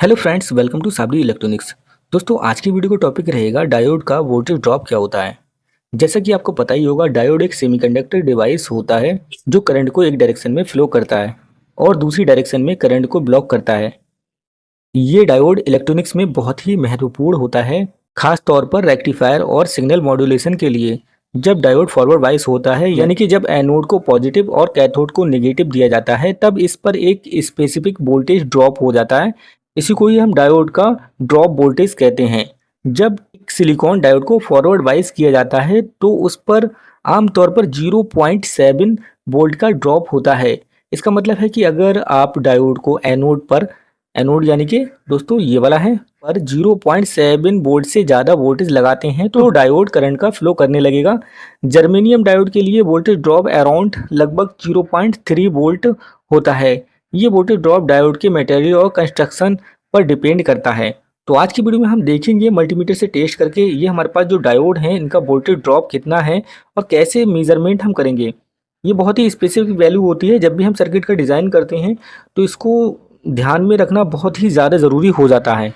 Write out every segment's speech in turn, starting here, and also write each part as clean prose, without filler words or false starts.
Hello friends, welcome to Sabari electronics. दोस्तों, आज की वीडियो का टॉपिक रहेगा डायोड का वोल्टेज ड्रॉप क्या होता है। जैसा कि आपको पता ही होगा, डायोड एक सेमीकंडक्टर डिवाइस होता है जो करंट को एक डायरेक्शन में फ्लो करता है और दूसरी डायरेक्शन में करंट को ब्लॉक करता है। ये डायोड इलेक्ट्रॉनिक्स में बहुत ही महत्वपूर्ण होता है, खास तौर पर रेक्टिफायर और सिग्नल मॉड्यूलेशन के लिए। जब डायोड फॉरवर्ड बायस होता है, यानी कि जब एनोड को पॉजिटिव और कैथोड को नेगेटिव दिया जाता है, तब इस पर एक स्पेसिफिक वोल्टेज ड्रॉप हो जाता है। इसी को ही हम डायोड का ड्रॉप वोल्टेज कहते हैं। जब एक सिलिकॉन डायोड को फॉरवर्ड बायस किया जाता है तो उस पर आमतौर पर 0.7 वोल्ट का ड्रॉप होता है। इसका मतलब है कि अगर आप डायोड को एनोड यानी कि दोस्तों ये वाला है, पर 0.7 वोल्ट से ज़्यादा वोल्टेज लगाते हैं तो डायोड करंट का फ्लो करने लगेगा। जर्मेनियम डायोड के लिए वोल्टेज ड्रॉप अराउंड लगभग 0.3 वोल्ट होता है। ये वोल्टेज ड्रॉप डायोड के मटेरियल और कंस्ट्रक्शन पर डिपेंड करता है। तो आज की वीडियो में हम देखेंगे मल्टीमीटर से टेस्ट करके ये हमारे पास जो डायोड हैं इनका वोल्टेज ड्रॉप कितना है और कैसे मेजरमेंट हम करेंगे। ये बहुत ही स्पेसिफिक वैल्यू होती है। जब भी हम सर्किट का डिज़ाइन करते हैं तो इसको ध्यान में रखना बहुत ही ज़्यादा ज़रूरी हो जाता है।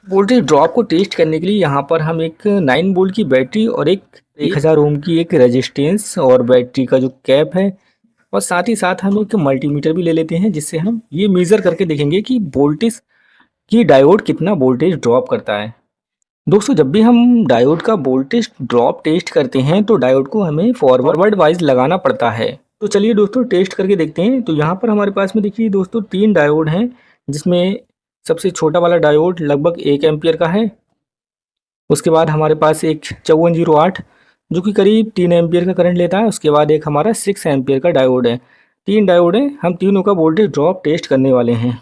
वोल्टेज ड्रॉप को टेस्ट करने के लिए यहाँ पर हम एक 9 वोल्ट की बैटरी और एक 1000 ओम की एक रेजिस्टेंस और बैटरी का जो कैप है, और साथ ही साथ हम एक मल्टीमीटर भी ले लेते हैं, जिससे हम ये मेज़र करके देखेंगे कि वोल्टेज की डायोड कितना वोल्टेज ड्रॉप करता है। दोस्तों, जब भी हम डायोड का वोल्टेज ड्रॉप टेस्ट करते हैं तो डायोड को हमें फॉरवर्ड वाइज लगाना पड़ता है। तो चलिए दोस्तों टेस्ट करके देखते हैं। तो यहाँ पर हमारे पास में देखिए दोस्तों 3 डायोड हैं, जिसमें सबसे छोटा वाला डायोड लगभग 1 एम्पियर का है। उसके बाद हमारे पास एक 5408 जो कि करीब 3 एम्पियर का करंट लेता है। उसके बाद एक हमारा 6 एम्पियर का डायोड है। 3 डायोड हैं, हम तीनों का वोल्टेज ड्रॉप टेस्ट करने वाले हैं।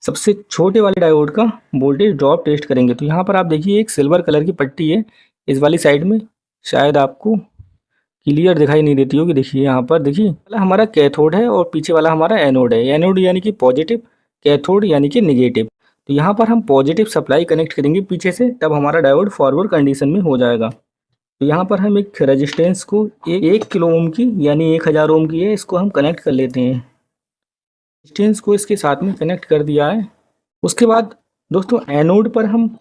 सबसे छोटे वाले डायोड का वोल्टेज ड्रॉप टेस्ट करेंगे। तो यहाँ पर आप देखिए एक सिल्वर कलर की पट्टी है इस वाली साइड में, शायद आपको क्लियर दिखाई नहीं देती होगी। देखिए यहाँ पर देखिए, वाला हमारा कैथोड है और पीछे वाला हमारा एनोड है। एनोड यानी कि पॉजिटिव, कैथोड यानी कि निगेटिव। तो यहाँ पर हम पॉजिटिव सप्लाई कनेक्ट करेंगे पीछे से, तब हमारा डायोड फॉरवर्ड कंडीशन में हो जाएगा। तो यहाँ पर हम एक रेजिस्टेंस को 1 किलो ओम की यानी 1000 ओम की है, इसको हम कनेक्ट कर लेते हैं। रेजिस्टेंस को इसके साथ में कनेक्ट कर दिया है। उसके बाद दोस्तों एनोड पर हम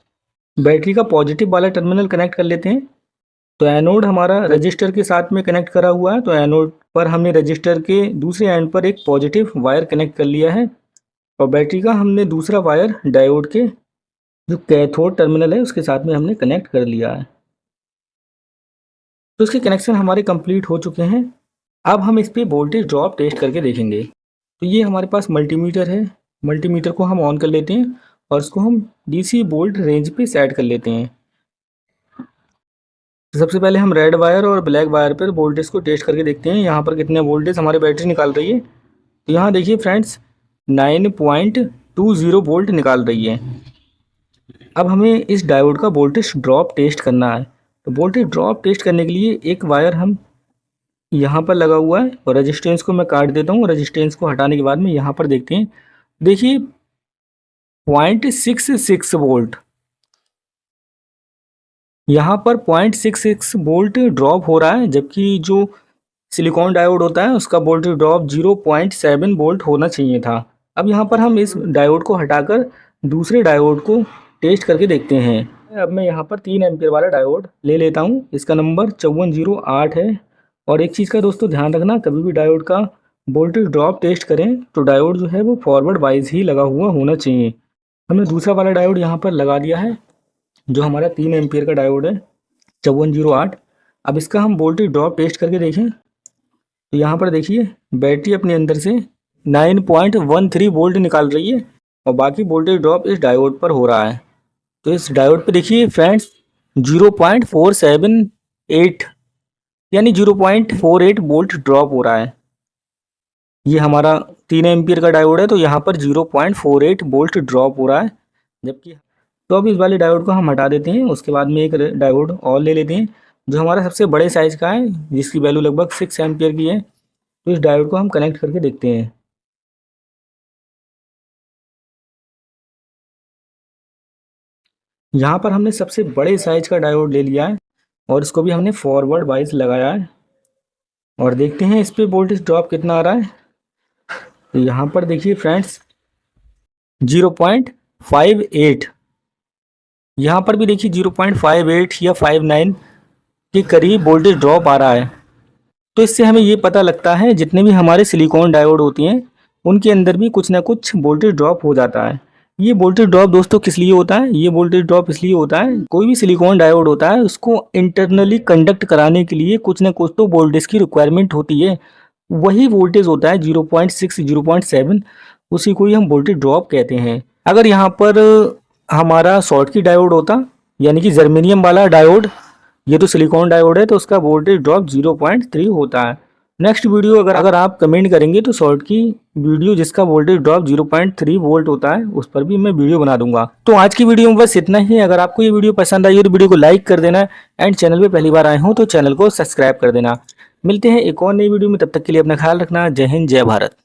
बैटरी का पॉजिटिव वाला टर्मिनल कनेक्ट कर लेते हैं। तो एनोड हमारा रजिस्टर के साथ में कनेक्ट करा हुआ है। तो एनोड पर हमने रजिस्टर के दूसरे एंड पर एक पॉजिटिव वायर कनेक्ट कर लिया है और बैटरी का हमने दूसरा वायर डायोड के जो कैथोड टर्मिनल है उसके साथ में हमने कनेक्ट कर लिया है। तो इसके कनेक्शन हमारे कंप्लीट हो चुके हैं। अब हम इस पर वोल्टेज ड्रॉप टेस्ट करके देखेंगे। तो ये हमारे पास मल्टीमीटर है। मल्टीमीटर को हम ऑन कर लेते हैं और इसको हम डीसी वोल्ट रेंज पे सेट कर लेते हैं। तो सबसे पहले हम रेड वायर और ब्लैक वायर पर वोल्टेज को टेस्ट करके देखते हैं यहाँ पर कितने वोल्टेज हमारी बैटरी निकाल रही है। तो यहाँ देखिए फ्रेंड्स 9.20 वोल्ट निकाल रही है। अब हमें इस डायोड का वोल्टेज ड्रॉप टेस्ट करना है। तो वोल्टेज ड्रॉप टेस्ट करने के लिए एक वायर हम यहाँ पर लगा हुआ है और रेजिस्टेंस को मैं काट देता हूँ। रेजिस्टेंस को हटाने के बाद में यहाँ पर देखते हैं, देखिए 0.66 वोल्ट, यहाँ पर 0.66 वोल्ट ड्रॉप हो रहा है, जबकि जो सिलिकॉन डायोड होता है उसका वोल्टेज ड्रॉप 0.7 वोल्ट होना चाहिए था। अब यहाँ पर हम इस डायोड को हटाकर दूसरे डायोड को टेस्ट करके देखते हैं। अब मैं यहाँ पर 3 एम्पियर वाला डायोड ले लेता हूँ, इसका नंबर 5408 है। और एक चीज़ का दोस्तों ध्यान रखना, कभी भी डायोड का वोल्टेज ड्रॉप टेस्ट करें तो डायोड जो है वो फॉरवर्ड वाइज ही लगा हुआ होना चाहिए। हमने दूसरा वाला डायोड यहाँ पर लगा दिया है, जो हमारा 3 एम्पियर का डायोड है 5408। अब इसका हम वोल्टेज ड्रॉप टेस्ट करके देखें। तो यहाँ पर देखिए बैटरी अपने अंदर से 9.13 वोल्ट निकाल रही है और बाकी वोल्टेज ड्रॉप इस डायोड पर हो रहा है। तो इस डायोड पे देखिए फ्रेंड्स 0.478 यानी 0.48 वोल्ट ड्रॉप हो रहा है। ये हमारा 3 एम्पियर का डायोड है, तो यहाँ पर 0.48 वोल्ट ड्रॉप हो रहा है। जबकि तो अब इस वाले डायोड को हम हटा देते हैं। उसके बाद में एक डायोड और ले लेते हैं जो हमारा सबसे बड़े साइज़ का है, जिसकी वैल्यू लगभग 6 एम्पियर की है। तो इस डायोड को हम कनेक्ट करके देखते हैं। यहाँ पर हमने सबसे बड़े साइज़ का डायोड ले लिया है और इसको भी हमने फॉरवर्ड वाइज लगाया है और देखते हैं इस पे वोल्टेज ड्रॉप कितना आ रहा है। तो यहाँ पर देखिए फ्रेंड्स 0.58। यहाँ पर भी देखिए 0.58 या 59 के करीब वोल्टेज ड्रॉप आ रहा है। तो इससे हमें ये पता लगता है जितने भी हमारे सिलिकॉन डायोड होती हैं उनके अंदर भी कुछ ना कुछ वोल्टेज ड्रॉप हो जाता है। ये वोल्टेज ड्रॉप दोस्तों किस लिए होता है? ये वोल्टेज ड्रॉप इसलिए होता है, कोई भी सिलिकॉन डायोड होता है उसको इंटरनली कंडक्ट कराने के लिए कुछ ना कुछ तो वोल्टेज की रिक्वायरमेंट होती है। वही वोल्टेज होता है 0.6 0.7, उसी को ही हम वोल्टेज ड्रॉप कहते हैं। अगर यहाँ पर हमारा शॉर्ट की डायोड होता, यानी कि जर्मेनियम वाला डायोड, ये तो सिलिकॉन डायोड है, तो उसका वोल्टेज ड्रॉप 0.3 होता है। नेक्स्ट वीडियो अगर आप कमेंट करेंगे तो शॉर्ट की वीडियो जिसका वोल्टेज ड्रॉप 0.3 वोल्ट होता है उस पर भी मैं वीडियो बना दूंगा। तो आज की वीडियो में बस इतना ही। अगर आपको ये वीडियो पसंद आई हो तो वीडियो को लाइक कर देना एंड चैनल पे पहली बार आए हो तो चैनल को सब्सक्राइब कर देना। मिलते हैं एक और नई वीडियो में, तब तक के लिए अपना ख्याल रखना। जय हिंद, जय भारत।